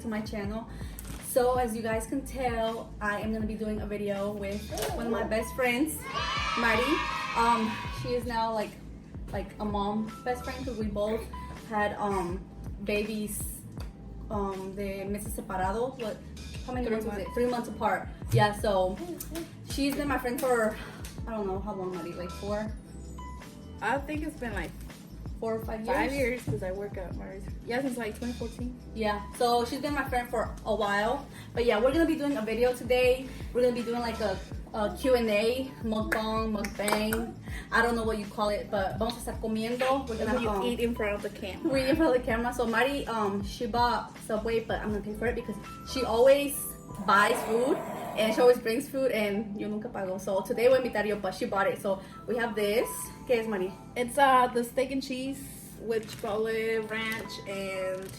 to my channel. So as you guys can tell, I am gonna be doing a video with one of my best friends, Mari. She is now like a mom best friend because we both had babies de meses separados. What? How many months was it? 3 months apart. Yeah. So she's been my friend for I don't know how long, Mari. Like 4. I think it's been like 4 or 5 years. 5 years because I work at Marisol. Yeah, since like 2014. Yeah, so she's been my friend for a while. But yeah, we're gonna be doing a video today. We're gonna be doing like a Q&A, mukbang. I don't know what you call it, but vamos a estar comiendo. We're gonna eat in front of the camera. We eat in front of the camera. So Mari, she bought Subway, but I'm gonna pay for it because she always buys food and she always brings food and yo nunca pago. So today voy a invitar yo, but she bought it. So we have this. ¿Qué es, Mari? It's the steak and cheese with chipotle, ranch, and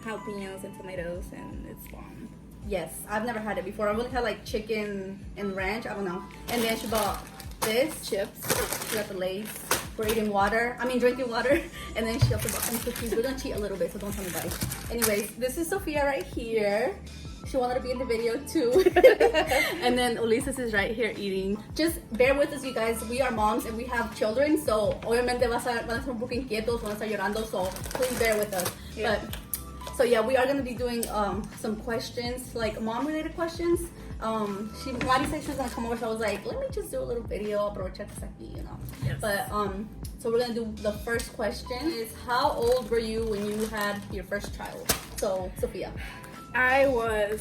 jalapenos and tomatoes, and it's bomb. Yes, I've never had it before. I've only had like chicken and ranch. I don't know. And then she bought this chips. She got the Lay's for eating water. I mean drinking water. And then she also bought some cookies. We're gonna cheat a little bit, so don't tell anybody. Anyways, this is Sophia right here. She wanted to be in the video too. And then Ulises is right here eating. Just bear with us, you guys. We are moms and we have children, so obviamente van a ser un poco inquietos, van a estar llorando, so please bear with us. Yeah. But so yeah, we are gonna be doing some questions, like mom-related questions. Mari said she was gonna come over, so I was like, let me just do a little video, aprovechar que está aquí, you know. Yes. But so we're gonna do the first question is how old were you when you had your first child? So Sophia. I was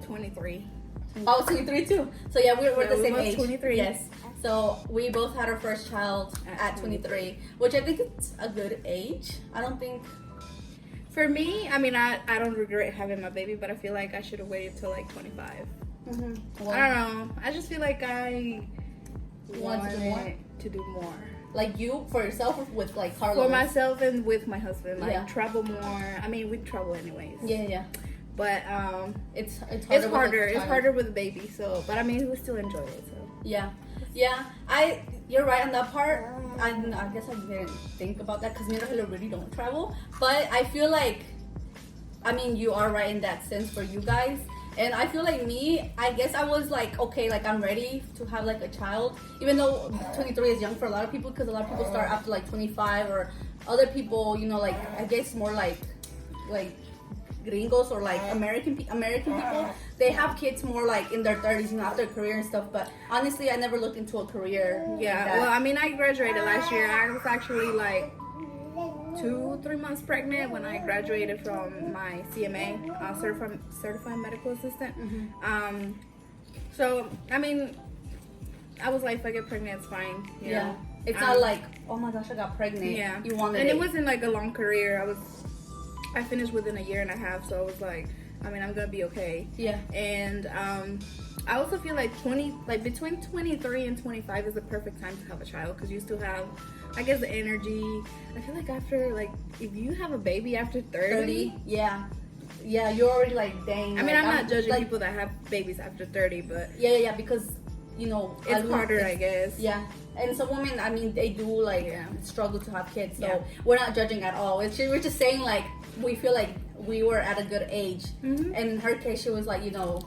23. I was 23 too. So yeah, we're the same age. 23. Yes. So we both had our first child at 23, which I think it's a good age. I don't think. For me, I mean, I don't regret having my baby, but I feel like I should have waited till like 25. Well, I don't know. I just feel like I wanted to do more. Like you for yourself or with like Carlos? For myself and with my husband, like Yeah. travel more. I mean, we travel anyways. Yeah. But It's harder. it's harder. It's harder with a baby. So, but I mean, we still enjoy it. So Yeah. You're right on that part. I guess I didn't think about that because me and Rogelio really don't travel. But I feel like, I mean, you are right in that sense for you guys. And I feel like me, I guess I was like, okay, like I'm ready to have like a child. Even though 23 is young for a lot of people because a lot of people start after like 25 or other people, you know, like I guess more like gringos or like American people, they have kids more like in their 30s, you know, after a career and stuff. But honestly, I never looked into a career. yeah. Like that. Well, I mean, I graduated last year. I was actually like 2-3 months pregnant when I graduated from my CMA, certified medical assistant. Mm-hmm. So I mean, I was like, if I get pregnant, it's fine. You know? It's not like, oh my gosh, I got pregnant. Yeah. You wanted and it. it wasn't like a long career. I finished within a year and a half, so I was like, I mean, I'm gonna be okay. Yeah. And I also feel like between 23 and 25 is the perfect time to have a child because you still have, I guess, the energy. I feel like after, like, if you have a baby after 30, yeah, you're already like, dang. I mean, like, I'm not judging like, people that have babies after 30, but yeah, because you know it's harder, I guess. Yeah, and some women, I mean, they do like struggle to have kids, so Yeah. we're not judging at all. We're just saying like we feel like we were at a good age, Mm-hmm. and in her case, she was like, you know,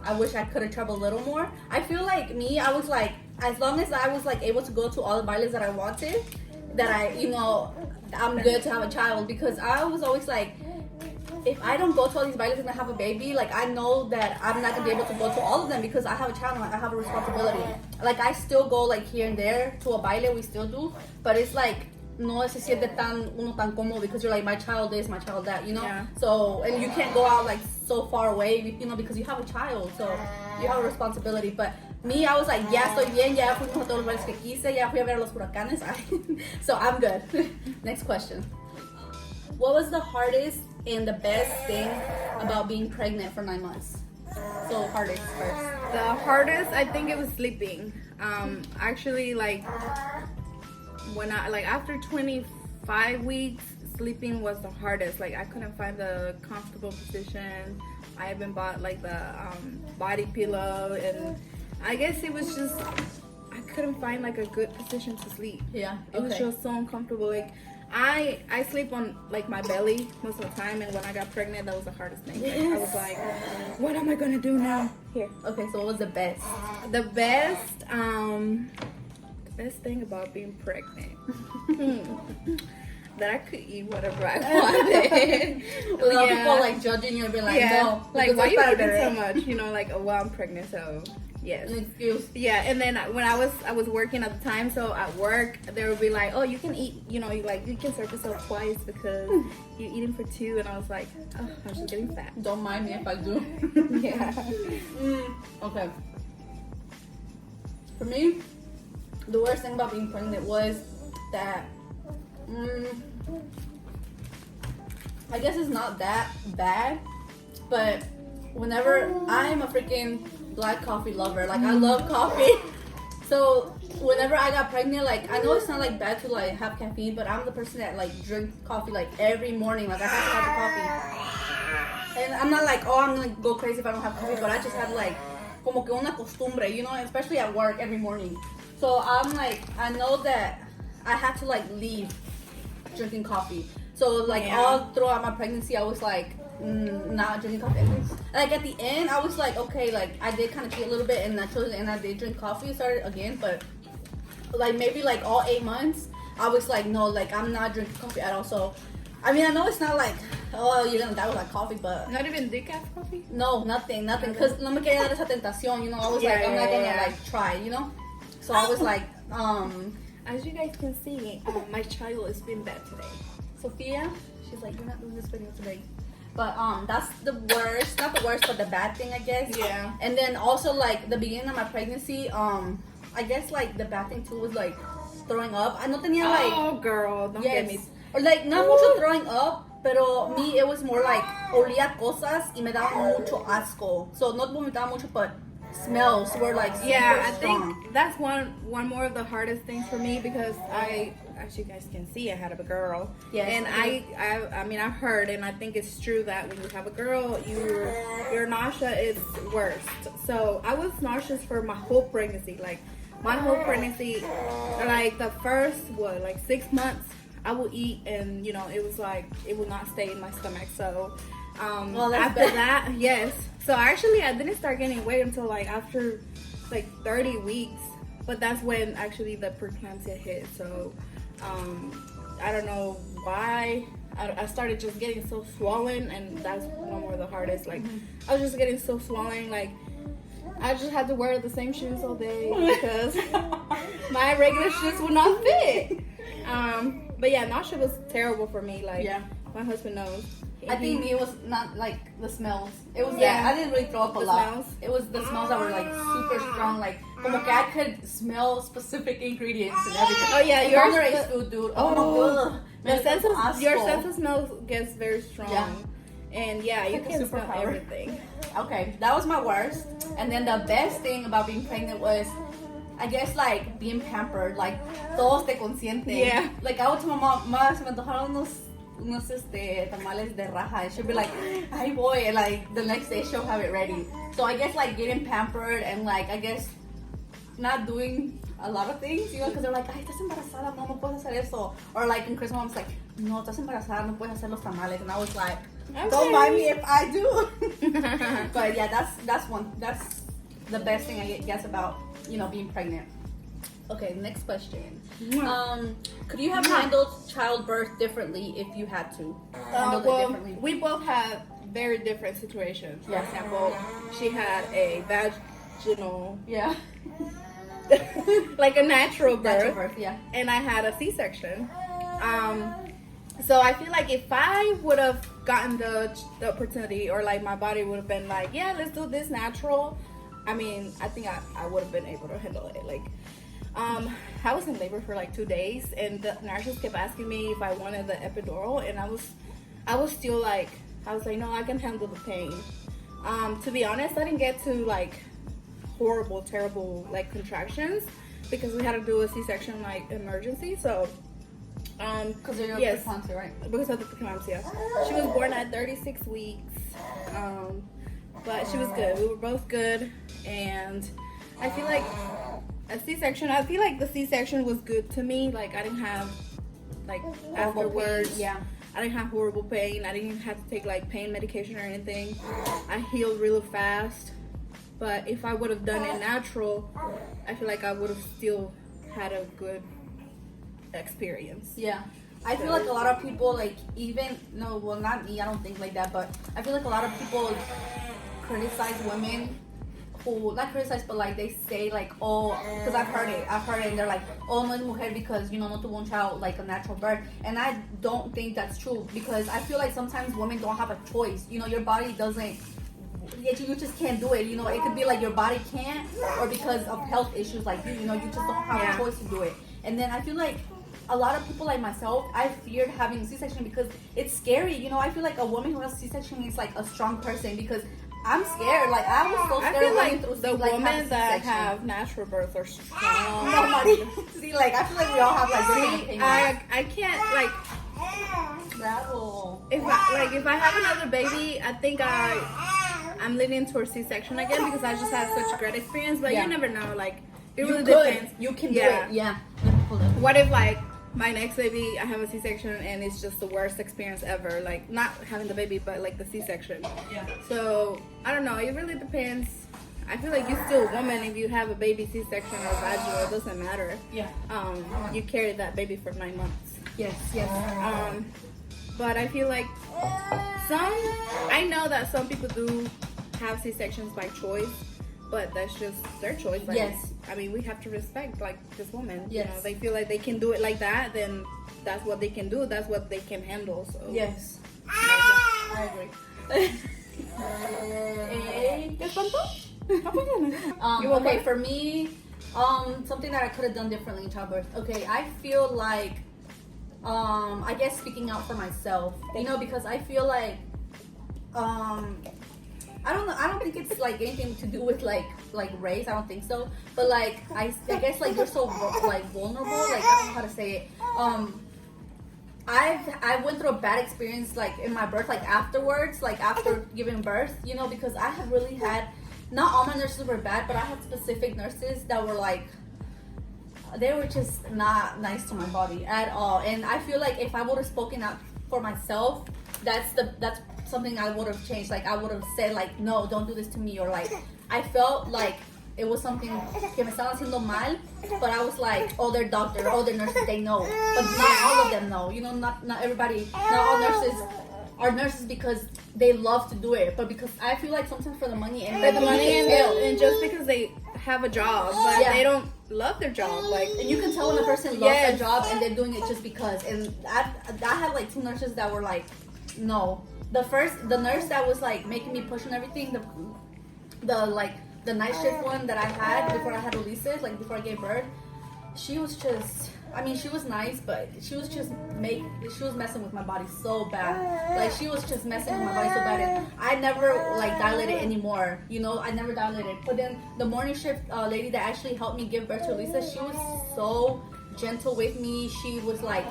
I wish I could have traveled a little more. I feel like me, I was like, as long as I was like able to go to all the bailes that I wanted, that I, you know, I'm good to have a child because I was always like, if I don't go to all these bailes and I have a baby, like I know that I'm not gonna be able to go to all of them because I have a child and I have a responsibility. Like I still go like here and there to a baile, we still do, but it's like no se siente uno tan cómodo because you're like my child this, my child that, you know. Yeah. So and you can't go out like so far away, you know, because you have a child, so you have a responsibility. But me, I was like, ya estoy bien, ya fuimos a todos los lugares que quise, ya fui a ver a los huracanes, so I'm good. Next question. What was the hardest and the best thing about being pregnant for 9 months? So hardest first. The hardest, I think it was sleeping. Actually, like when I after 25 weeks, sleeping was the hardest. Like I couldn't find the comfortable position. I even bought like the body pillow, and I guess it was just, I I couldn't find like a good position to sleep. Yeah. It was just so uncomfortable. Like I sleep on like my belly most of the time, and when I got pregnant, that was the hardest thing. Like, I was like, what am I gonna do now? Here. Okay, so what was the best? The best thing about being pregnant. That I could eat whatever I wanted. Without people like judging you and being like, no, like why you eating better. so much? You know, like, oh well, I'm pregnant, so yes. An excuse. Yeah, and then when I was working at the time, so at work there would be like, oh, you can eat, you know, you can serve yourself twice because you're eating for two, and I was like, oh, I'm just getting fat. Don't mind me if I do. Yeah. Okay. For me, the worst thing about being pregnant was that I guess it's not that bad, but whenever I'm a freaking black coffee lover, like I love coffee. So whenever I got pregnant, like I know it's not like bad to like have caffeine, but I'm the person that like drinks coffee like every morning. Like I have to have the coffee, and I'm not like, oh, I'm gonna go crazy if I don't have coffee, but I just have like como que una costumbre, you know, especially at work every morning. So I'm like, I know that I had to like leave drinking coffee. So like all throughout my pregnancy, I was like not drinking coffee. Like at the end, I was like, okay, like I did kind of cheat a little bit, and naturally, and I did drink coffee. Started again, but like maybe like all 8 months, I was like, no, like I'm not drinking coffee at all. So I mean, I know it's not like, oh, you're gonna die with like coffee, but Not even decaf coffee? no, nothing, because no me quería dar esa tentación, you know. I was like, I'm not gonna like try, you know. So I was like, as you guys can see, my child has been bad today. Sophia, she's like, you're not doing this video today. But that's the worst, not the worst, but the bad thing, I guess. Yeah. And then also like the beginning of my pregnancy, I guess like the bad thing too was like throwing up. I no tenía like, Oh girl, don't get me. or like not mucho throwing up, pero me it was more like olía cosas y me daba mucho asco. So not vomitaba mucho, but smells were like super I strong. think that's one more of the hardest things for me, because as you guys can see, I had a girl. Yes. And I mean, I've heard, and I think it's true, that when you have a girl, your nausea is worst. So I was nauseous for my whole pregnancy. Like my whole pregnancy, like the first 6 months, I would eat, and you know, it was like it would not stay in my stomach. So after that, yes. So actually, I didn't start gaining weight until like after like 30 weeks. But that's when actually the preeclampsia hit. So I don't know why. I started just getting so swollen, and that's one more of the hardest. Like I was just getting so swollen, like I just had to wear the same shoes all day because my regular shoes would not fit. But yeah, nausea was terrible for me. Like my husband knows. I think it was not like the smells. It was I didn't really throw up a The lot. smells? It was the smells that were like super strong. Like como que I could smell specific ingredients and everything. Oh yeah, and yours underage food, dude. Oh my god. your sense of smell gets very strong. Yeah. And yeah, you like a can smell superpower. everything. Okay, that was my worst. And then the best thing about being pregnant was, I guess, like being pampered. Like todos te consienten. Yeah. Like I would tell my mom, "Ma, se me antojaron unos tamales de raja," and she'll be like, "Ay boy," and like the next day she'll have it ready. So I guess like getting pampered, and like I guess not doing a lot of things, you know, because they're like, "Ay, estás embarazada, no puedes hacer eso," or like in Christmas, mom's like, "No, estás embarazada, no puedes hacer los tamales," and I was like, "Don't mind me if I do." But yeah, that's the best thing I guess about, you know, being pregnant. Okay, next question. Could you have handled childbirth differently if you had to? Well, we both had very different situations. For example, she had a vaginal, like a natural birth, and I had a C-section. So I feel like if I would have gotten the opportunity, or like my body would have been like, yeah, let's do this natural, I mean, I think I would have been able to handle it. Like, I was in labor for like 2 days, and the nurses kept asking me if I wanted the epidural, and I was still like, no, I can handle the pain. To be honest, I didn't get to like horrible, terrible like contractions, because we had to do a C-section like emergency. So because of your preeclampsia, right? Because of the preeclampsia. She was born at 36 weeks, but she was good. We were both good, and I feel like a C-section. I feel like the C-section was good to me. Like I didn't have like afterwards. Yeah. I didn't have horrible pain. I didn't have to take like pain medication or anything. I healed really fast. But if I would have done it natural, I feel like I would have still had a good experience. Yeah. I feel like a lot of people, like, not me, I don't think like that, but I feel like a lot of people criticize women who, not criticize, but like they say, like, oh, because I've heard it, and they're like, oh, no es mujer because, no tuvo un child, like a natural birth. And I don't think that's true, because I feel like sometimes women don't have a choice. Your body doesn't, you just can't do it. It could be like your body can't, or because of health issues like you just don't have a choice to do it. And then I feel like a lot of people like myself, I feared having a C-section because it's scary. I feel like a woman who has a C-section is like a strong person, because I'm scared. Like I was so scared. I feel like through the women that have natural birth are strong. Nobody. See, like I feel like we all have like different opinions. I can't like. Bravo. If I have another baby, I think I'm leaning towards C-section again, because I just had such a great experience. But you never know. Like it really depends. You can do it. Yeah. What if like my next baby, I have a C-section and it's just the worst experience ever? Like not having the baby, but like the C-section. Yeah. So I don't know. It really depends. I feel like you're still a woman if you have a baby C-section or vaginal. It doesn't matter. Yeah. You carry that baby for 9 months. Yes. But I feel like I know that some people do have C-sections by choice, but that's just their choice. Like, yes. I mean, we have to respect like this woman. Yes. They feel like they can do it like that, then that's what they can do. That's what they can handle. So yes. I agree. Okay, for me, something that I could have done differently in childbirth. Okay, I feel like, I guess speaking out for myself, because I feel like, I don't know. I don't think it's like anything to do with like race. I don't think so. But like I guess like you're so like vulnerable. Like I don't know how to say it. I went through a bad experience like in my birth, like afterwards, like after giving birth. Because I have really had, not all my nurses were bad, but I had specific nurses that were like, they were just not nice to my body at all. And I feel like if I would have spoken out for myself, that's something I would have changed. Like I would have said like, no, don't do this to me, or like I felt like it was something que me estaban haciendo mal, but I was like, oh, they're doctors, oh, they're nurses, they know, but not all of them know. Not everybody, not all nurses are nurses because they love to do it, but because I feel like sometimes for the money and and just because they have a job, but they don't love their job. Like, and you can tell when a person loves their job and they're doing it just because. And I had like 2 nurses that were like, no. The nurse that was like making me push and everything, the night shift one that I had before I had Ulises, like before I gave birth, she was just, I mean, she was nice, but she was messing with my body so bad. Like she was just messing with my body so bad, and I never like dilated anymore. I never dilated. But then the morning shift lady that actually helped me give birth to Lisa, she was so gentle with me. She was like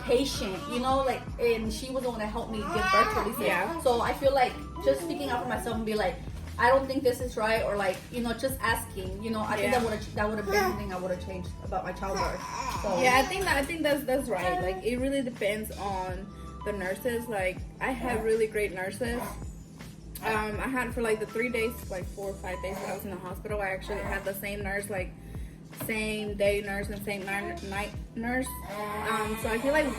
patient, like, and she was the one that helped me give birth to Lisa. Yeah. So I feel like just speaking out for myself and be like, I don't think this is right, or like, just asking, I think that would have been something I would have changed about my childbirth. So. Yeah, I think that's right. Like it really depends on the nurses. Like I had really great nurses. I had for like the 3 days, like 4 or 5 days that I was in the hospital, I actually had the same nurse, like same day nurse and same night nurse. So I feel like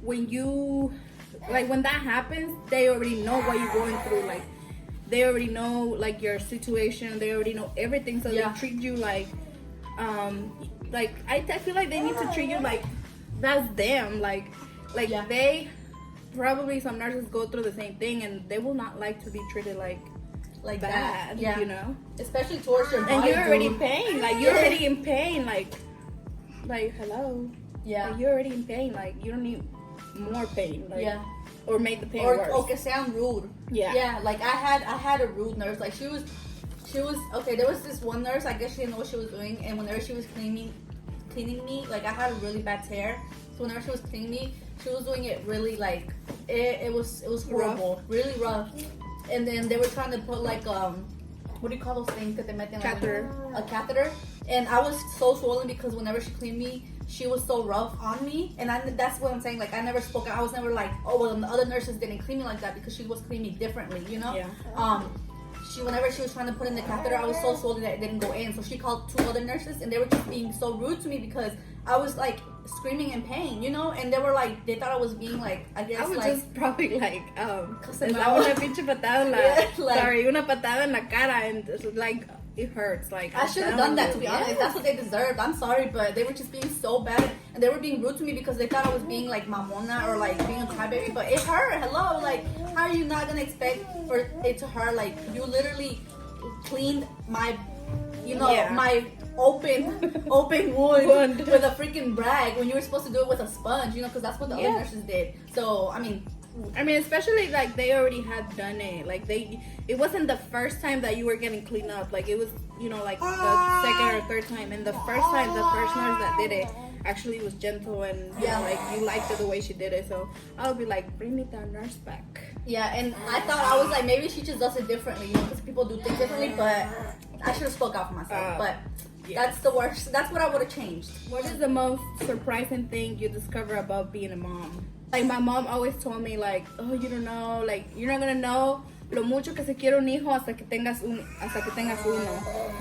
when that happens, they already know what you're going through. Like they already know like your situation. They already know everything. So they treat you like I feel like they need to treat you like that's them. Like they probably, some nurses go through the same thing and they will not like to be treated like bad, that. Especially towards your body. And you're already in pain. Like you're already in pain. Like hello. Yeah. Like, you're already in pain. Like you don't need more pain. Like, or make the pain worse. Or que sound rude. Yeah. Yeah. Like I had a rude nurse. Like she was okay. There was this one nurse. I guess she didn't know what she was doing. And whenever she was cleaning me, like I had a really bad tear. So whenever she was cleaning me, she was doing it really like it was horrible, really rough. And then they were trying to put like what do you call those things that they met in catheter? A catheter. And I was so swollen because whenever she cleaned me, she was so rough on me. And that's what I'm saying. Like, I never spoke. I was never like, oh, well, the other nurses didn't clean me like that, because she was cleaning me differently, you know? Yeah. Whenever she was trying to put in the catheter, I was so swollen that it didn't go in. So she called 2 other nurses, and they were just being so rude to me because I was like screaming in pain, you know? And they were like, they thought I was being like, I guess, I was like, just probably like, Cussing una out. pinche patada en la, Yeah, like- sorry, una patada en la cara, and it's like, it hurts. Like, I should have done that, to be honest. That's what they deserved. I'm sorry, but they were just being so bad, and they were being rude to me because they thought I was being like mamona or like being a crybaby. But it hurt. Hello, like, how are you not gonna expect for it to hurt? Like, you literally cleaned my, my open wound with a freaking rag when you were supposed to do it with a sponge, because that's what the other nurses did. So I mean, especially like they already had done it. Like it wasn't the first time that you were getting cleaned up. Like it was, like the second or third time. And the first time, the first nurse that did it actually was gentle, and like you liked it the way she did it. So I would be like, bring me that nurse back. Yeah, and I thought, I was like, maybe she just does it differently, because people do things differently. But I should have spoke out for myself. But that's the worst. That's what I would have changed. What is the most surprising thing you discover about being a mom? Like, my mom always told me, like, oh, you don't know, like, you're not gonna know lo mucho que se quiere un hijo hasta que tengas uno.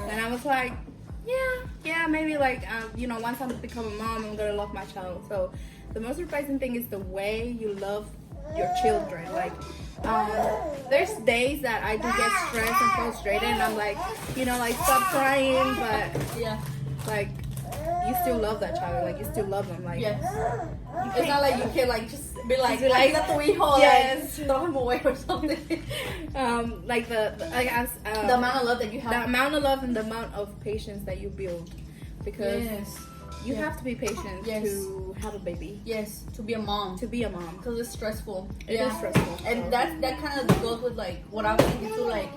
And I was like, yeah, maybe, like, once I become a mom, I'm gonna love my child. So the most surprising thing is the way you love your children. Like, there's days that I do get stressed and frustrated, and I'm like, like, stop crying, but like, you still love that child. Like, you still love them. Like, yes. It's not like you can like just be like that's the hijo, yes, like throw him away or something. Like the amount of love that you have, the amount of love and the amount of patience that you build, because you have to be patient to have a baby. Yes, to be a mom. Because it's stressful. It is stressful. And that kind of goes with like what I was thinking too, like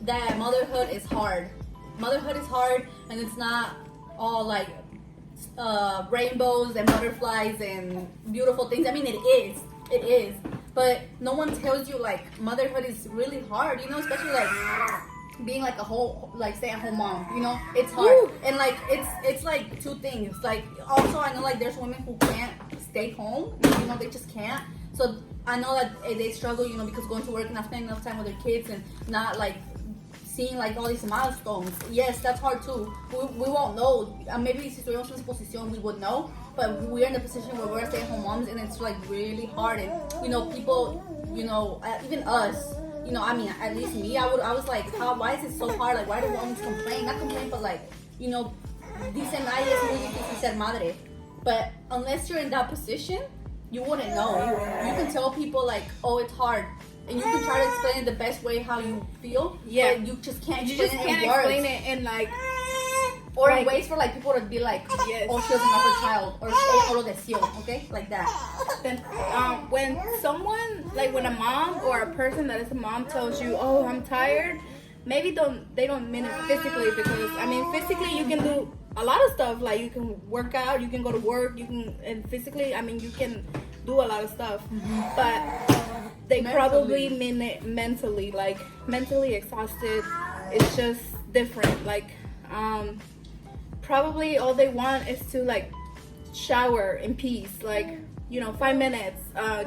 that motherhood is hard. Motherhood is hard, and it's not all like rainbows and butterflies and beautiful things. I mean, it is, but no one tells you like motherhood is really hard, especially like being like a whole like stay-at-home mom, it's hard. Woo! And like it's like 2 things. Like, also I know like there's women who can't stay home, they just can't. So I know that they struggle, because going to work and not spending enough time with their kids and not like seeing like all these milestones. Yes, that's hard too. We won't know. Maybe si estuviéramos en esa posición we would know, but we're in the position where we're stay-at-home moms, and it's like really hard. And people, even us, I mean, at least me, I was like, why is it so hard? Like, why do moms complain? Not complain, but like, dicen, ay, es muy difícil ser madre. But unless you're in that position, you wouldn't know. You can tell people like, oh, it's hard. And you can try to explain it the best way how you feel, but you just can't explain it in like, or in ways for like people to be like, oh, she doesn't love her child, or ella no lo deseó, okay, like that. Then when someone, like when a mom or a person that is a mom tells you, oh, I'm tired, maybe they don't mean it physically, because I mean, physically you can do a lot of stuff. Like, you can work out, you can go to work, and physically, I mean, you can do a lot of stuff, but they probably mean it mentally, like mentally exhausted. It's just different. Like, probably all they want is to like shower in peace, like 5 minutes.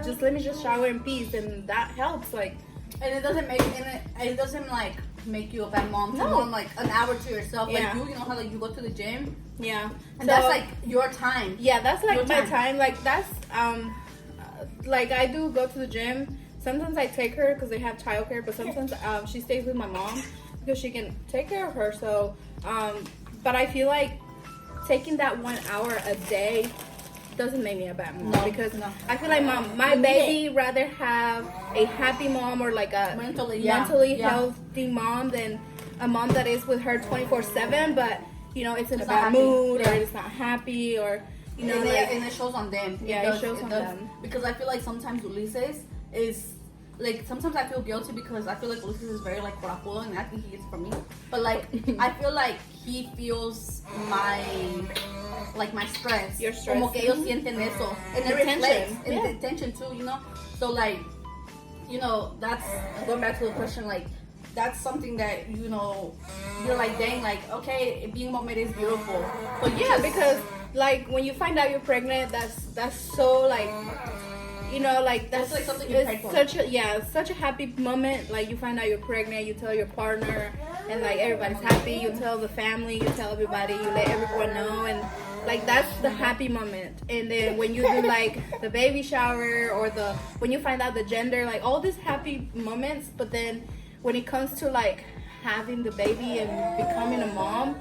Just let me just shower in peace, and that helps. Like, and it doesn't like make you a bad mom. No, mom like an hour to yourself. Like you know how like you go to the gym. Yeah, and that's like your time. Yeah, that's like my time. Like that's like I do go to the gym. Sometimes I take her because they have childcare, but sometimes she stays with my mom because she can take care of her. So, but I feel like taking that 1 hour a day doesn't make me a bad mom, because I feel like my baby rather have a happy mom, or like a mentally healthy mom, than a mom that is with her 24/7, but it's in a bad mood, or it's not happy, or and it shows on them. Yeah, it shows on them. Because I feel like sometimes Ulises is like, sometimes I feel guilty because I feel like Ulises is very like corajudo, and I think he is for me. But like I feel like he feels my stress. Your stress. Como que ellos sienten eso, and it reflects in the tension too. So like, that's going back to the question, like, that's something that, you know, you're like, dang, like, okay, being a mom, it is beautiful. But Yeah, because like when you find out you're pregnant, that's so like, you know, like that's like something you prayed for. Such a happy moment. Like you find out you're pregnant, you tell your partner, and like everybody's happy. You tell the family, you tell everybody, you let everyone know, and like that's the happy moment. And then when you do like the baby shower or when you find out the gender, like all these happy moments. But then when it comes to like having the baby and becoming a mom,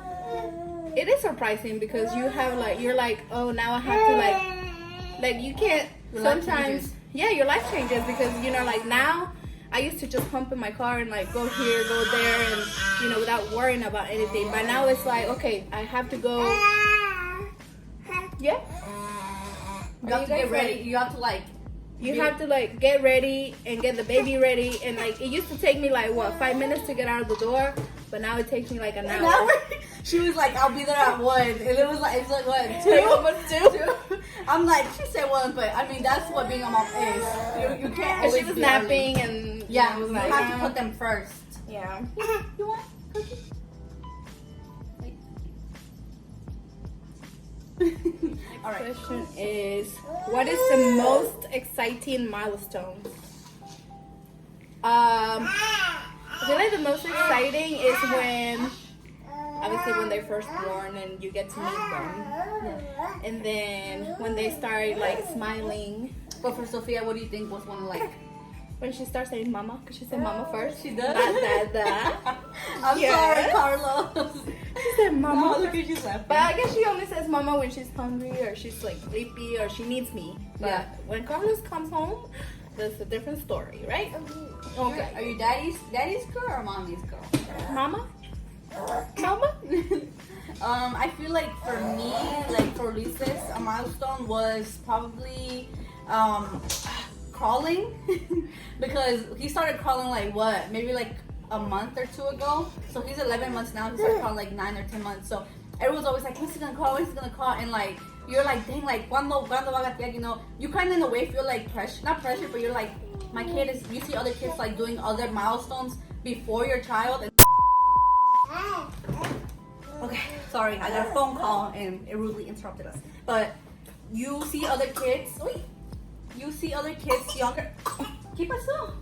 it is surprising because you're like, oh, now I have to like you can't. Your life Sometimes, changes. yeah, your life changes because, you know, like now I used to just hump in my car and like go here, go there, and, you know, without worrying about anything. But now it's like, okay, I have to go. Yeah. You have to get ready. You have to like. You have to like get ready and get the baby ready. And like, it used to take me like, what, 5 minutes to get out of the door. But now it takes me like an hour. She was like, I'll be there at 1. And it was like, it's like, what, 2? Almost 2. I'm like, she said 1, but I mean, that's what being a mom is. You can't And always she was be napping early. and Yeah, I was you like, have to put them first. yeah. You want cookie? All right. Question is, what is the most exciting milestone? I feel like the most exciting is when they're first born and you get to meet them, and then when they start like smiling. But for Sophia, what do you think was one like? When she starts saying "mama," because she said "mama" first. She does. Da. I'm sorry, Carlos. She said "mama." No, look at you laughing. But I guess she only says "mama" when she's hungry or she's like sleepy or she needs me. But Yeah. when Carlos comes home, that's a different story, right? Okay. Are you daddy's girl or mommy's girl? Mama? Mama? I feel like for me, like for Ulises, a milestone was probably crawling because he started crawling like what, maybe like a month or 2 ago. So he's 11 months now. He started crawling like 9 or 10 months. So everyone's always like, when's he gonna crawl? When's he gonna crawl? And like you're like, dang, like cuando va a gatear, you know? You kind of in a way feel like pressure, not pressure, but you're like, my kid is. You see other kids like doing other milestones before your child. And okay, sorry, I got a phone call and it rudely interrupted us. But you see other kids. Wait, you see other kids younger. Keep it still.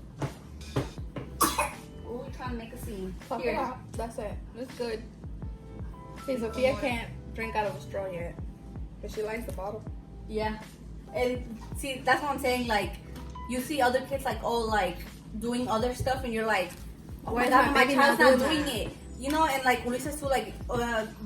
Oh, we're trying to make a scene. Here. Yeah, that's it. It's good. See, Sophia can't drink out of a straw yet, but she likes the bottle. Yeah, and see, that's what I'm saying. Like, you see other kids like, oh, like doing other stuff, and you're like, oh Why my is god, my my baby child's not not doing doing it. You know, and like Ulises too, like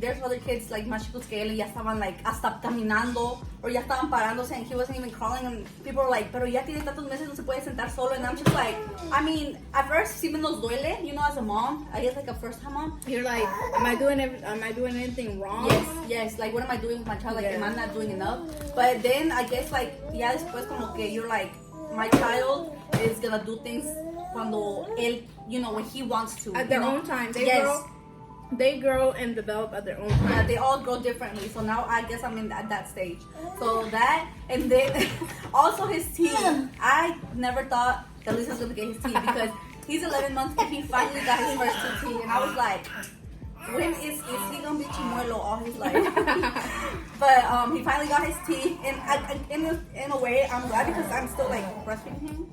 there's other kids like más chicos que él y ya estaban like hasta caminando or ya estaban parándose and he wasn't even crawling and people were like, pero ya tiene tantos meses, no se puede sentar solo, and I'm just like, I mean, at first sí me nos duele, you know, as a mom, I guess like a first time mom. You're like, am I doing anything wrong? Yes, like what am I doing with my child? Like, Yeah. am I not doing enough? But then I guess like, ya después como que you're like, my child is gonna do things cuando él, you know, when he wants to. At their you know? own time. Yes. They grow and develop at their own time. Yeah, they all grow differently. So now I guess I'm in that stage. So that, and then also his teeth. I never thought that Lisa's gonna get his teeth because he's 11 months and he finally got his first 2 teeth. And I was like, when is he gonna be chimuelo all his life? But he finally got his teeth, and in a way I'm glad because I'm still like breastfeeding him,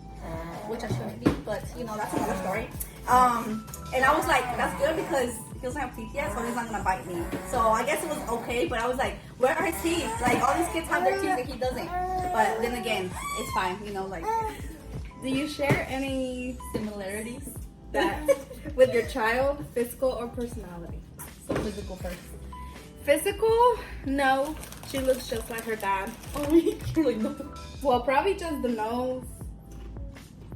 which I shouldn't be, but you know that's another story. And I was like, that's good because he doesn't have teeth yet, so he's not gonna bite me. So I guess it was okay, but I was like, where are his teeth? Like all these kids have their teeth and he doesn't. But then again, it's fine, you know, like. Do you share any Similarities? that with your child, physical or personality? So physical first. Physical? No. She looks just like her dad. Oh, you're like, no. Well, probably just the nose,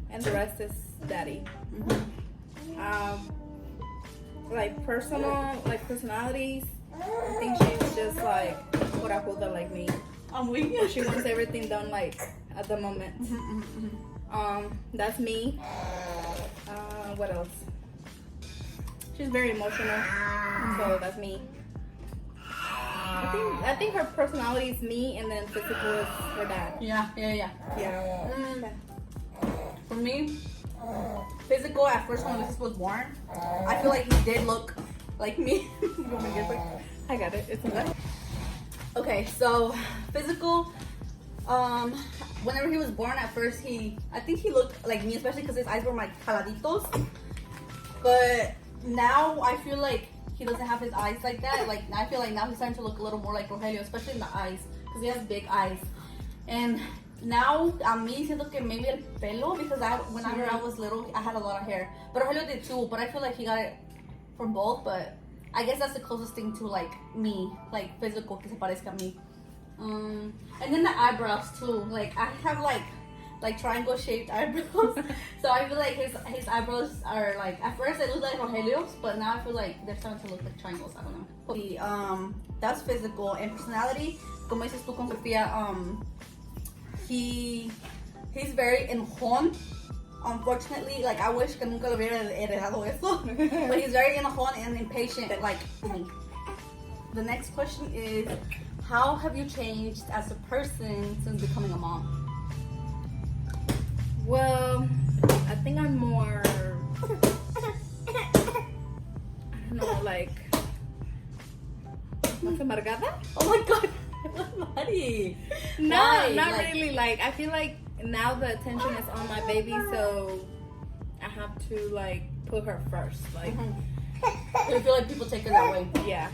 and the rest is daddy. Like personalities, I think she's just like corajuda like me. I'm weak. She wants everything done like at the moment. That's me. What else? She's very emotional, so that's me. I think her personality is me, and then physical is her dad. Yeah. Yeah. For me, physical, at first when Luis was born, I feel like he did look like me. You want me to get it? I got it. It's okay. Okay, so physical. Whenever he was born, at first I think he looked like me, especially because his eyes were like jaladitos. But now I feel like he doesn't have his eyes like that. Like I feel like now he's starting to look a little more like Rogelio, especially in the eyes, because he has big eyes. And now a mí siento que maybe el pelo, because whenever I was little, I had a lot of hair. But Rogelio did too. But I feel like he got it from both. But I guess that's the closest thing to like me, like physical, que se parezca a mí. And then the eyebrows too. Like I have like triangle shaped eyebrows. So I feel like his eyebrows are like, at first it looked like Rogelio's, but now I feel like they're starting to look like triangles. I don't know. That's physical. And personality, como dices tú con Sofía, he's very enojón. Unfortunately, like I wish que nunca le hubiera heredado eso. But he's very enojón and impatient, like me. The next question is, how have you changed as a person since becoming a mom? Well, I think I'm more, I don't know, like, más amargada? Oh my god, Mari. No, Why? not Like, really. Like, I feel like now the attention is on my baby, so I have to like put her first. Like, I feel like people take it that way. yeah,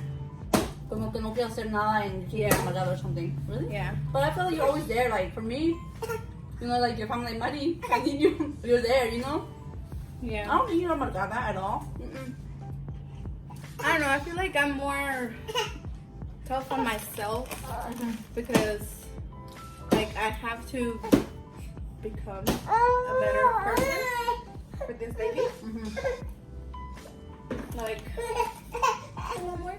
Como que no quiero hacer nada and keep amargado or something. Really? yeah. But I feel like you're always there. Like for me, you know, like if I'm like, Mari, I need you. You're there, you know? I Yeah. don't think you're amargada at all. I don't know. I feel like I'm more tough on myself because, like, I have to become a better person for this baby. Like, one more.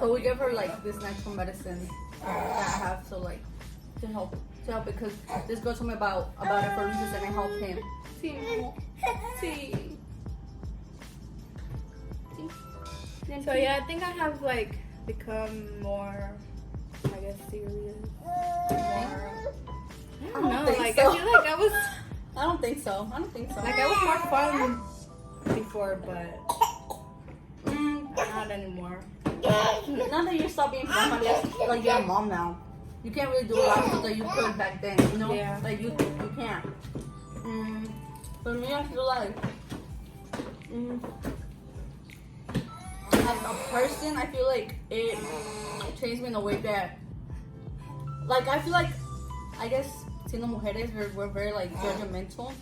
So we give her like this natural medicine that I have, so like to help because this girl told me about it for reasons and it helped him. See. So yeah, I think I have like become more, I guess, serious. More, I don't know. think Like so. I feel like I was, I don't think so. like I was more fun before, but not anymore. Now that you stop being fun, I guess like you're a mom now. You can't really do a lot of stuff that you could back then, you know? Yeah. Like you can't. For me, I feel like as a person, I feel like it changed me in a way that, like, I feel like, I guess, siendo mujeres, we're very like judgmental.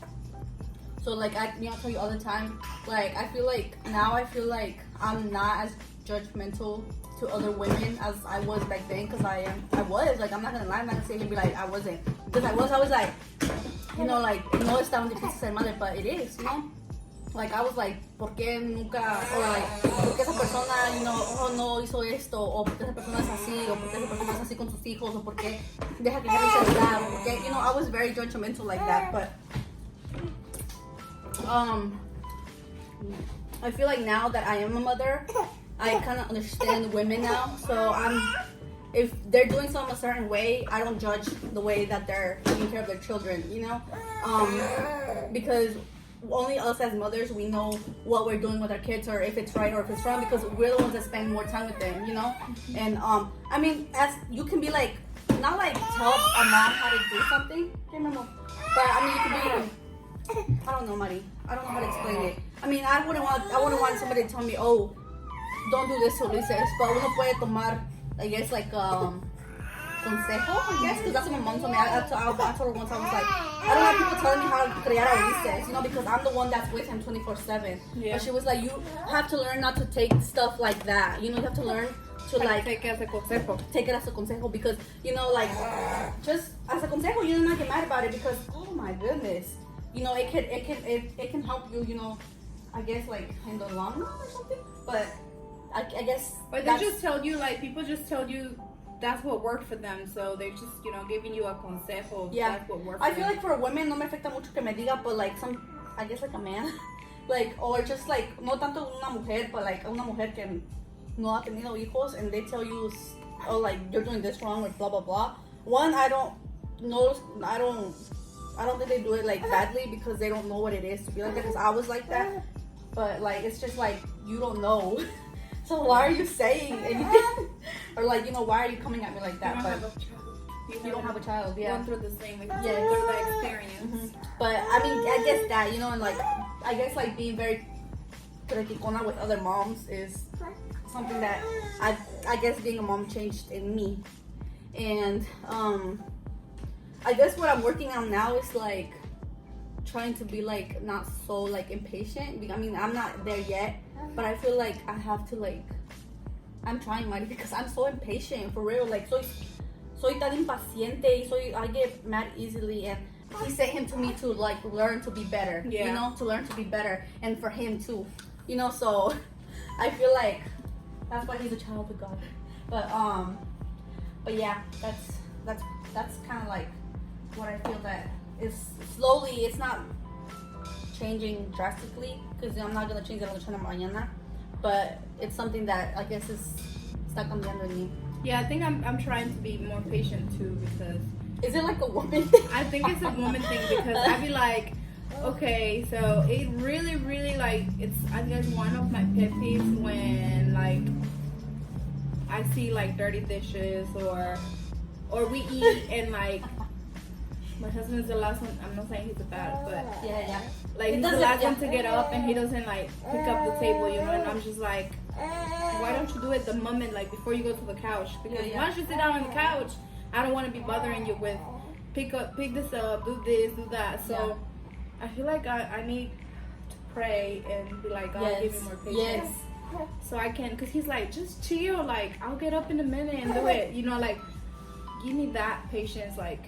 So like I tell you all the time, like I feel like now I'm not as judgmental to other women as I was back then, because I was like, I'm not gonna lie, I'm not gonna say and be like I wasn't, because I was like, you know, like no está tan difícil ser madre, but it is, you know. Like I was like, ¿por qué nunca? Or like, ¿por qué esa persona, you know, oh, no hizo esto? O ¿por qué esa persona es así? O ¿por qué esa persona es así con sus hijos? O ¿por qué deja que lleve el celular? O ¿por qué? You know, I was very judgmental like that, but I feel like now that I am a mother, I kind of understand women now. So if they're doing something a certain way, I don't judge the way that they're taking care of their children, you know, because only us as mothers, we know what we're doing with our kids, or if it's right or if it's wrong, because we're the ones that spend more time with them, you know. And I mean, as you can be like, not like tell a mom how to do something, but I mean, you can be, I don't know, Mari, I don't know how to explain it. I mean, I wouldn't want somebody to tell me, oh, don't do this to Ulises, but uno puede tomar, I guess, like consejo, I guess, because that's what my mom told me. I told her once, I was like, I don't have people telling me how to criar a Ulises, you know, because I'm the one that's with him 24/7. Yeah. But she was like, you have to learn not to take stuff like that, you know, you have to learn to like take it as a consejo. Take it as a consejo, because, you know, like, just as a consejo, you don't not get mad about it, because, oh my goodness, you know, it can help you, you know, I guess, like, in the long run or something, but I guess. But they just told you, like, people just told you that's what worked for them, so they're just, you know, giving you a consejo. Yeah. That's what worked I for feel them. like for a woman, no me afecta mucho que me diga, but like I guess like a man, like, or just like, no tanto una mujer, but like una mujer que no ha tenido hijos, and they tell you, oh, like, you're doing this wrong, or blah, blah, blah. One, I don't I don't think they do it like badly because they don't know what it is to be like that. Because I was like that, but like it's just like you don't know. So why are you saying anything? Or like, you know, why are you coming at me like that? You don't have a child. Yeah. Going through the same Yeah. through the experience. Mm-hmm. But I mean, I guess that, you know, and like I guess like being very criticona with other moms is something that I guess being a mom changed in me. And I guess what I'm working on now is like trying to be like not so like impatient. I mean, I'm not there yet, but I feel like I have to like, I'm trying, Mari, because I'm so impatient for real. Like soy tan impaciente y I get mad easily, and he sent him to me to like learn to be better. Yeah. You know, to learn to be better, and for him too. You know, so I feel like that's why he's a child of God. But yeah, that's kind of like what I feel that is slowly. It's not changing drastically because I'm not gonna change it noche a la mañana, but it's something that I guess is está cambiando en mí. Yeah, I think I'm trying to be more patient too because Is it like a woman thing? I think it's a woman thing because I be like, okay, so it really, really like I guess one of my pet peeves when like I see like dirty dishes or we eat and like my husband's the last one. I'm not saying he's a bad, but Yeah. like he's the last one to get up and he doesn't like pick up the table, you know. And I'm just like, why don't you do it the moment like before you go to the couch? Because once you sit down on the couch, I don't want to be bothering you with pick this up, do this, do that. So I feel like I need to pray and be like, God, give me more patience. Yes. So I can, cause he's like, just chill, like I'll get up in a minute and do it, you know, like give me that patience, like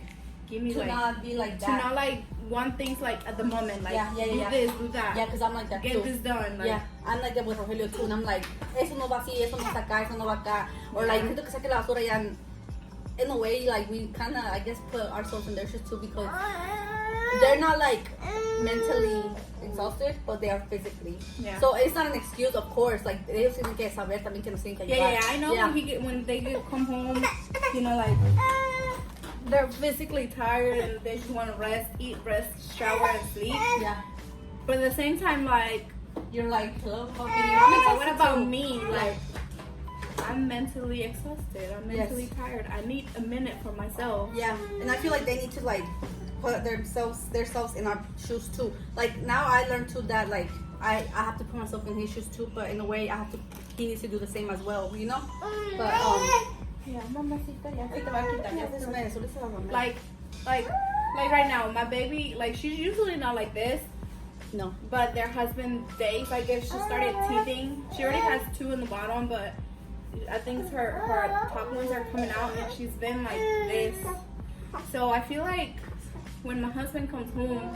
give me To like not be like to that. not like want things like at the moment, like do this, do that, Yeah, because I'm like that get too. this done, like Yeah, I'm like that with Rogelio too, and I'm like, eso no va así, eso no está acá, eso no va acá, or like, necesito que saque la basura ya. In a way, like we kind of, I guess, put ourselves in their shoes too because they're not like mentally exhausted, but they are physically. Yeah. So it's not an excuse, of course. Like ellos tienen que saber también que nos tienen que ayudar. yeah, I know when they come home, you know, like they're physically tired and they just want to rest, eat, rest, shower, and sleep. Yeah. But at the same time, like You're like, hello, puppy. what about me? Like I'm mentally exhausted. I'm mentally tired. I need a minute for myself. Yeah, and I feel like they need to like put themselves in our shoes too. Like now I learned too that like I have to put myself in his shoes too, but in a way he needs to do the same as well, you know? But Yeah, mamacita, ya se te va a quitar, ya se te va a- eso les va a like right now, my baby, like she's usually not like this, No. but their husband days, I guess she started teething. She already has 2 in the bottom, but I think her top ones are coming out, and she's been like this. So I feel like when my husband comes home,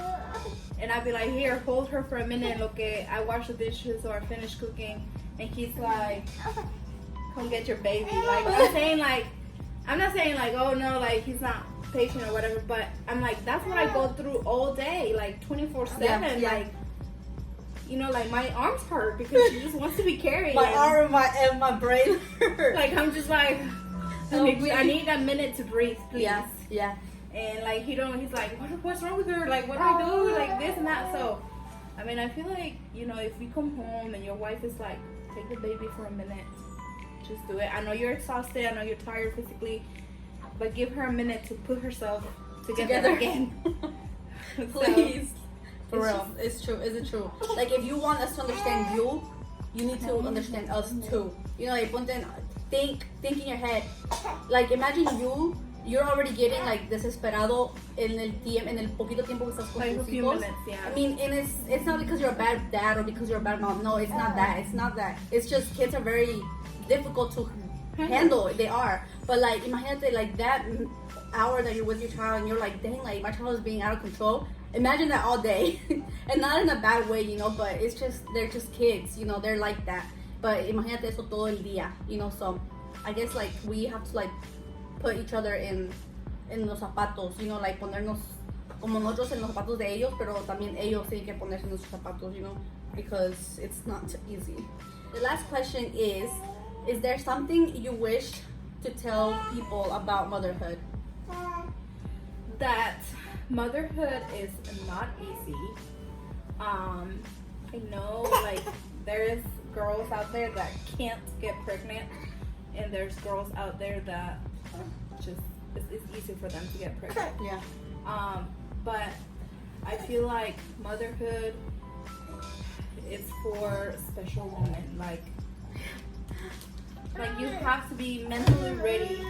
and I'd be like, here, hold her for a minute, okay, I wash the dishes or I finish cooking, and he's like, come get your baby. Like I'm not saying like, oh no, like he's not patient or whatever, but I'm like, that's what I go through all day, like 24/7. Yeah. Like, you know, like my arms hurt because she just wants to be carried. My arm and my brain hurt. Like I'm just like, I need a minute to breathe, please. Yeah. And like he's like, what's wrong with her? Like what do I do? Like this and that. So, I mean, I feel like, you know, if you come home and your wife is like, take the baby for a minute, just do it. I know you're exhausted. I know you're tired physically, but give her a minute to put herself together again. Please. For real. It's true. Is it true? Like if you want us to understand you need to understand us too. You know, like think in your head. Like imagine you're already getting like desesperado en el poquito tiempo que estás con Like a tus few hijos. minutes, yeah. I mean, and it's not because you're a bad dad or because you're a bad mom. No, it's not that. It's not that. It's just kids are very difficult to handle. They are. But like imagínate like that hour that you're with your child and you're like, dang, like my child is being out of control. Imagine that all day. And not in a bad way, you know, but it's just they're just kids, you know, they're like that. But imagínate eso todo el día, you know, so I guess like we have to like put each other in los zapatos, you know, like ponernos como nosotros en los zapatos de ellos, pero también ellos tienen que ponerse en nuestros zapatos, you know, because it's not easy. The last question is there something you wish to tell people about motherhood? That Motherhood is not easy. I know, like, there's girls out there that can't get pregnant, and there's girls out there that just it's easy for them to get pregnant. Yeah. But I feel like motherhood is for special women. Like you have to be mentally ready,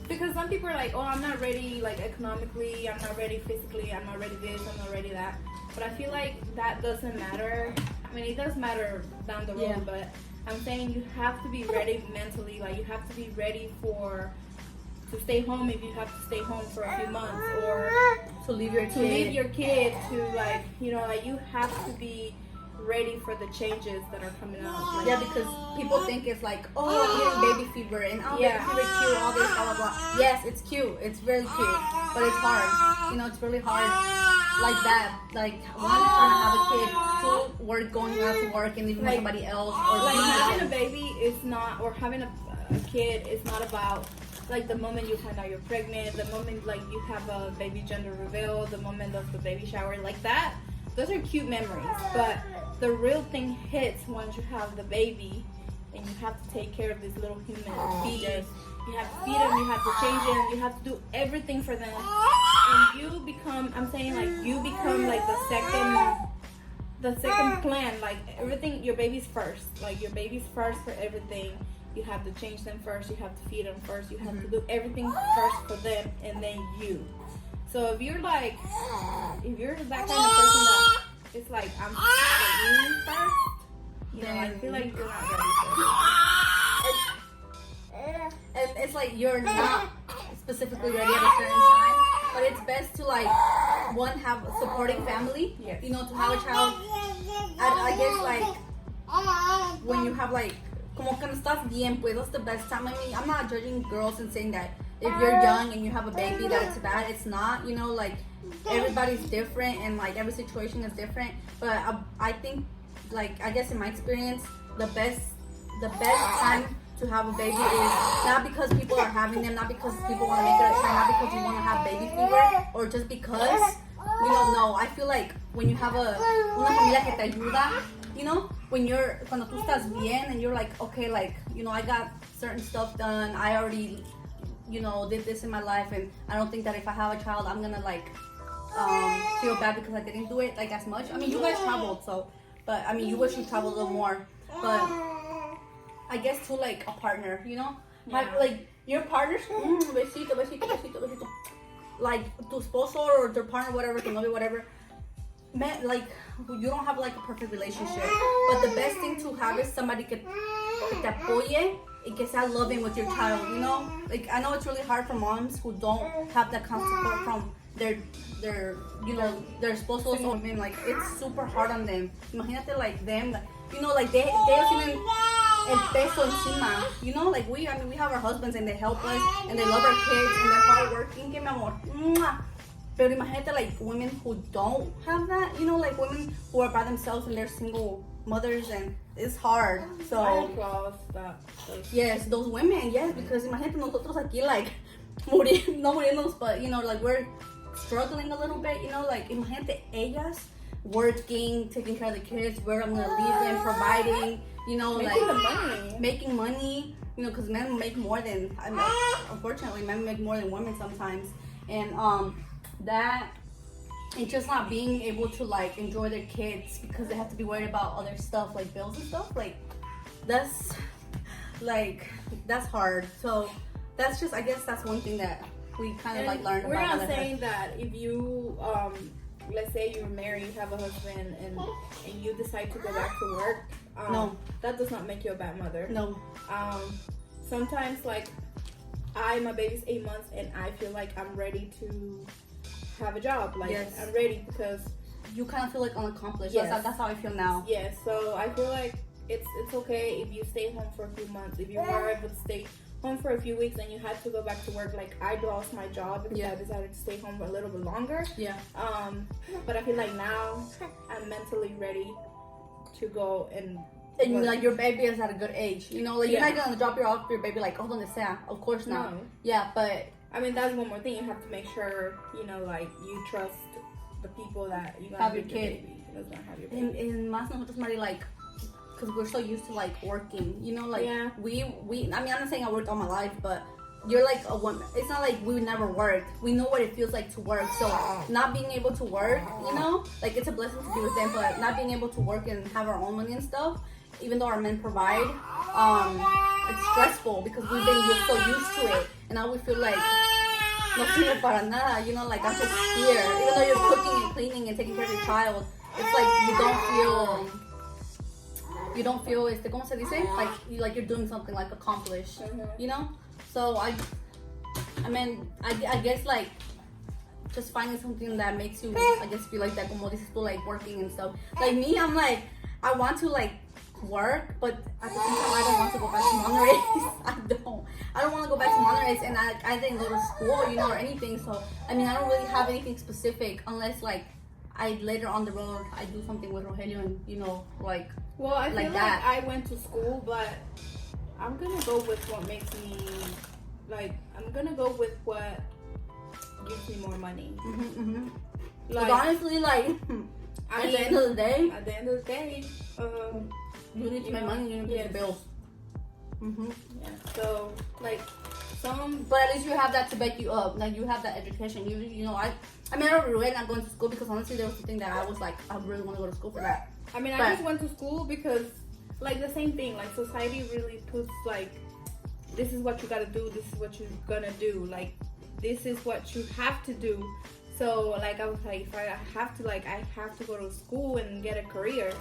because some people are like, oh, I'm not ready, like economically, I'm not ready physically, I'm not ready this, I'm not ready that. But I feel like that doesn't matter. I mean, it does matter down the road, Yeah. but I'm saying you have to be ready mentally. Like, you have to be ready to stay home if you have to stay home for a few months, or To leave your kid, to, like, you know, like, you have to be ready for the changes that are coming up. Like, Yeah, because people think it's like, oh, I'm getting baby fever, and oh, Yeah. baby fever cute, all this, blah, blah, blah. Yes, it's cute. It's really cute. But it's hard. You know, it's really hard like that. Like, one, trying to have a kid, two, work, going out to work, and leaving with Like- somebody else. Or like, being having a with them. baby is not, or having a kid is not about, like, the moment you find out you're pregnant, the moment, like, you have a baby gender reveal, the moment of the baby shower, like that. Those are cute memories, but the real thing hits once you have the baby, and you have to take care of this little human fetus. You have to feed them, you have to change them, you have to do everything for them, and you become, I'm saying, like, you become like the second plan. Like, everything, your baby's first. Like, your baby's first for everything. You have to change them first, you have to feed them first, you have to do everything first for them, and then you. So if you're that kind of person that it's like, I'm like, me first, you know, I feel like you're not ready for it. And it's like you're not specifically ready at a certain time, but it's best to, like, one, have a supporting family. Yes. You know, to have a child. I guess, like, when you have, like, como que no estás bien, pues that's the best time. I mean, I'm not judging girls and saying that if you're young and you have a baby that it's bad. It's not. You know, like, everybody's different, and, like, every situation is different. But I think, like, I guess in my experience, the best time to have a baby is not because people are having them, not because people want to make it a trend, not because you want to have baby fever, or just because, you know, no. I feel like when you have una familia que te ayuda, you know, cuando tú estás bien and you're like, okay, like, you know, I got certain stuff done, I already, you know, did this in my life, and I don't think that if I have a child, I'm gonna, like, feel bad because I didn't do it, like, as much. I mean, you guys traveled, so, but, I mean, you wish you traveled a little more, but I guess to, like, a partner, you know? Yeah. Like, your partner, besito, besito, besito, besito. Like, tu esposo or their partner, whatever, tu novio, whatever. Man, like, you don't have, like, a perfect relationship. But the best thing to have is somebody que te apoye y que sea loving with your child, you know? Like, I know it's really hard for moms who don't have that kind of support from their you know, their esposos or men. Like, it's super hard on them. Imagínate, like, them, like, you know, like, they tienen el peso encima, you know, like, we have our husbands and they help us and they love our kids and they're hardworking, que mi amor. Mwah. Pero imagínate, like, women who don't have that, you know, like, women who are by themselves and they're single mothers, and it's hard. So I applaud that. yes, those women, yes, because imagínate nosotros aquí, like, no muriéndonos, but, you know, like, we're struggling a little bit, you know, like, imagínate ellas working, taking care of the kids, where I'm gonna leave them, providing, you know, making money, you know, because men make more than, I mean, unfortunately, men make more than women sometimes, and that, and just not being able to, like, enjoy their kids because they have to be worried about other stuff, like bills and stuff, like, that's hard. So that's just, I guess that's one thing that we kind of, like, learned we're about not motherhood. saying that if you let's say you're married, you have a husband, and you decide to go back to work, No. that does not make you a bad mother. No. Sometimes, like, my baby's 8 months and I feel like I'm ready to have a job. Like, Yes. I'm ready because You kind of feel, like, unaccomplished. Yes. That's how I feel now. yes. So I feel like it's okay if you stay home for a few months. If you were able to stay home for a few weeks and you had to go back to work, like, I lost my job because Yeah. I decided to stay home for a little bit longer. Yeah. But I feel like now I'm mentally ready to go and And, like, your baby is at a good age, you know, like, Yeah. you're not gonna drop your off your baby, like, oh, donde sea, of course not. No. Yeah, but I mean, that's one more thing. You have to make sure, you know, like, you trust the people that you're gonna have your give kid. baby. That's gonna have your baby. And más nosotros, Mari, like, because we're so used to like working, you know, like Yeah. we. I mean, I'm not saying I worked all my life, but you're like a woman. It's not like we never worked. We know what it feels like to work. So not being able to work, you know, like it's a blessing to be with them, but not being able to work and have our own money and stuff, even though our men provide, it's stressful because we've been so used to it, and now we feel like no sirve para nada, you know, like I'm just here. Even though you're cooking and cleaning and taking care of your child, it's like you don't feel este, ¿cómo se dice? Like you're doing something like accomplished, you know? So I mean, I guess like just finding something that makes you, I guess, feel like that, como dices tú, like working and stuff. Like me, I'm like, I want to like work, but at the same time, I don't want to go back to Monterey. I don't want to go back to Monterey, and I didn't go to school, you know, or anything. So I mean, I don't really have anything specific unless like I later on the road I do something with Rogelio and, you know, like. Well, I feel like that. like I went to school, but I'm gonna go with what makes me, like, I'm gonna go with what gives me more money. Like, honestly, like, at the end of the day, you need to make money, you need to pay the bills. Yeah. So, like, but at least you have that to back you up. Like, you have that education. You know, I mean, I don't regret not going to school because honestly, there was something that I was like, I really want to go to school for that. I mean, I just went to school because, like, the same thing. Like, society really puts, like, this is what you gotta do. This is what you're gonna do. Like, this is what you have to do. So, like, I was like, if I have to, like, I have to go to school and get a career.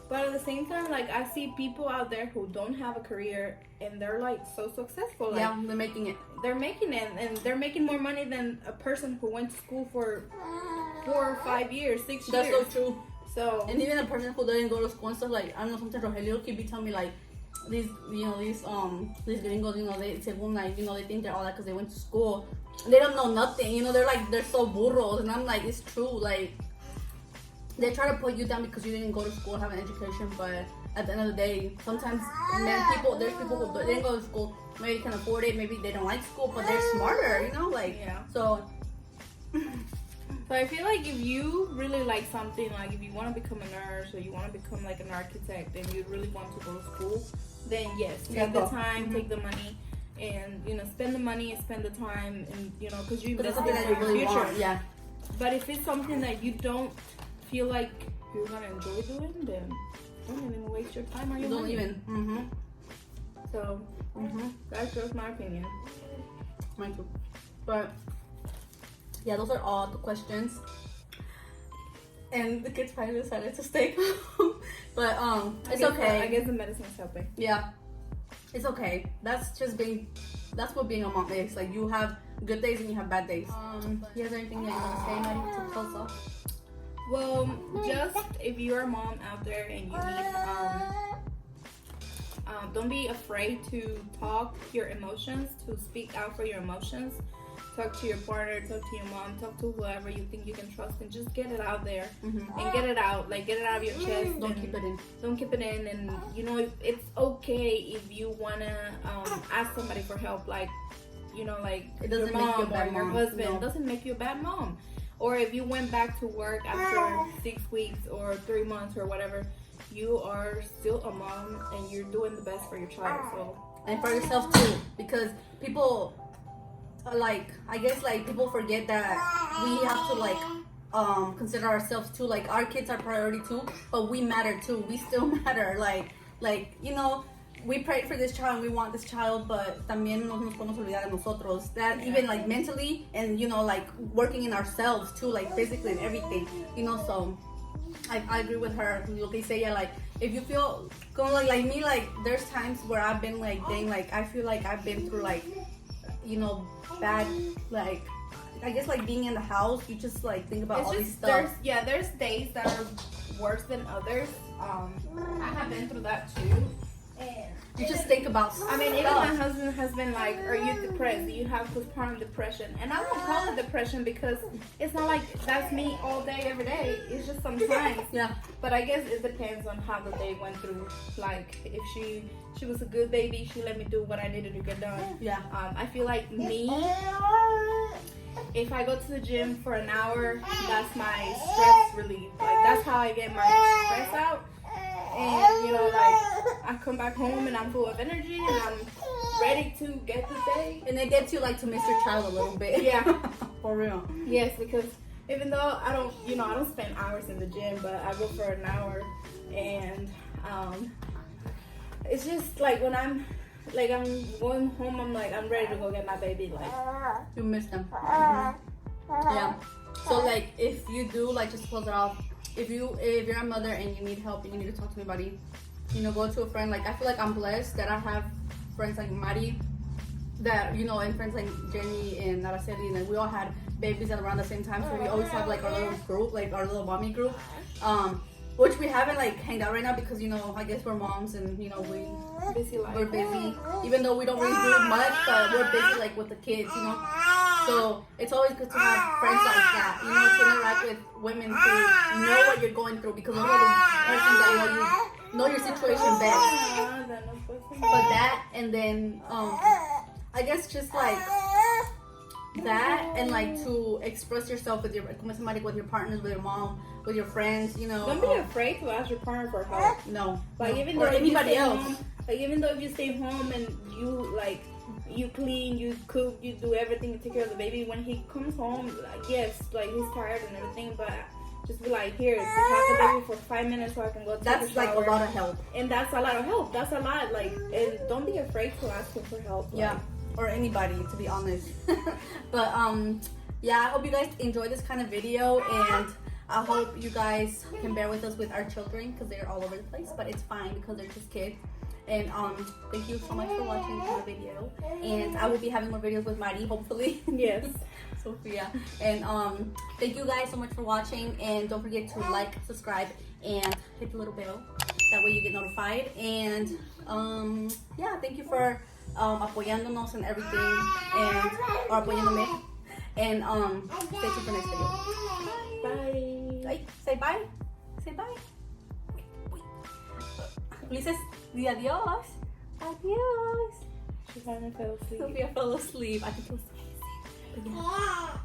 But at the same time, like, I see people out there who don't have a career and they're, like, so successful. Like, yeah, they're making it. They're making it, and they're making more money than a person who went to school for 4 or 5 years, 6 years. That's so true. So, and even a person who didn't go to school and stuff, like, I don't know, sometimes Rogelio could be telling me, like, these gringos, you know, they, según, like, you know, they think they're all that because they went to school. They don't know nothing, you know, they're so burros, and I'm like, it's true, like, they try to put you down because you didn't go to school and have an education, but at the end of the day, sometimes there's people who didn't go to school, maybe can afford it, maybe they don't like school, but they're smarter, you know, like, yeah. So I feel like if you really like something, like if you want to become a nurse or you want to become like an architect and you really want to go to school, then yes, take the time, take the money, and, you know, spend the money and spend the time, and, you know, because you invest in your really future. want, yeah. But if it's something that you don't feel like you're gonna enjoy doing, then don't even waste your time on your money. Even. So that's just my opinion. Mine too. But yeah, those are all the questions. And the kids finally decided to stay. But it's okay. I guess the medicine's helping. Yeah, it's okay. That's what being a mom is. Like, you have good days and you have bad days. You have anything that you want to say, Maddie, to close off? Well, just if you're a mom out there and you need, don't be afraid to talk your emotions, to speak out for your emotions. Talk to your partner, talk to your mom, talk to whoever you think you can trust, and just get it out there and get it out. Like, get it out of your chest. Don't keep it in. Don't keep it in. And, you know, it's okay if you wanna ask somebody for help. Like, you know, like, it doesn't your mom make you a bad or your mom. husband. No. It doesn't make you a bad mom. Or if you went back to work after 6 weeks or 3 months or whatever, you are still a mom and you're doing the best for your child. So, and for yourself too, because people, like, I guess, like, people forget that we have to, like, consider ourselves too. Like, our kids are priority too, but we matter too. We still matter. Like, you know, we prayed for this child and we want this child, but también no nos podemos olvidar de nosotros. That even, like, mentally and, you know, like, working in ourselves too, like, physically and everything, you know. So I agree with her. Lo que dice ella, like, if you feel like me, like, there's times where I've been like, dang, like, I feel like I've been through, like, you know, bad, like, I guess, like, being in the house, you just, like, think about all these stuff. There's days that are worse than others. I have been through that too. You just think about I mean, even stuff. my husband has been like, "Are you depressed? Do you have postpartum depression?" And I don't call it depression because it's not like that's me all day, every day. It's just sometimes. Yeah. But I guess it depends on how the day went through. Like, if she was a good baby, she let me do what I needed to get done. Yeah. I feel like me, if I go to the gym for an hour, that's my stress relief. Like, that's how I get my stress out. And, you know, like, I come back home and I'm full of energy and I'm ready to get the day. And it gets you like to miss your child a little bit. Yeah. For real. Yes, because even though I don't spend hours in the gym, but I go for an hour. And it's just like when I'm going home, I'm ready to go get my baby. Like, You miss them. Yeah. So like if you do, like, just close it off. If you're a mother and you need help and you need to talk to anybody, you know, go to a friend. Like, I feel like I'm blessed that I have friends like Mari, that, you know, and friends like Jenny and Araceli, and we all had babies at around the same time. So we always have like our little group, like our little mommy group, which we haven't like hanged out right now because, you know, I guess we're moms and, you know, we're busy. Even though we don't really do much, but we're busy like with the kids, you know. So it's always good to have friends like that, you know, to interact with women who know what you're going through, because those are the persons that know your situation best. But that, and then I guess just like that, and like to express yourself with your partners, with your mom, with your friends, you know. Don't be afraid to ask your partner for help. No, Like, no. even though or anybody else. Home, like, even though if you stay home and you clean, you cook, you do everything to take care of the baby, when he comes home, like, yes, like, he's tired and everything, but just be like, here, just have the baby for 5 minutes so I can go take a shower. That's like a lot of help. And that's a lot of help. That's a lot. Like, and don't be afraid to ask him for help. Like, Yeah, or anybody, to be honest. But yeah, I hope you guys enjoy this kind of video, and I hope you guys can bear with us with our children because they're all over the place, but it's fine because they're just kids. And thank you so much for watching my video, and I will be having more videos with Mari, hopefully. Yes. Sophia. And thank you guys so much for watching, and don't forget to like, subscribe, and hit the little bell. That way you get notified. And yeah, thank you for apoyándonos and everything, and or apoyándome. And stay tuned for next video. Bye. Bye. Say bye. Say bye. Ulises, di adiós. Adiós. She finally fell asleep. Sophia fell asleep. I can feel asleep. But yeah.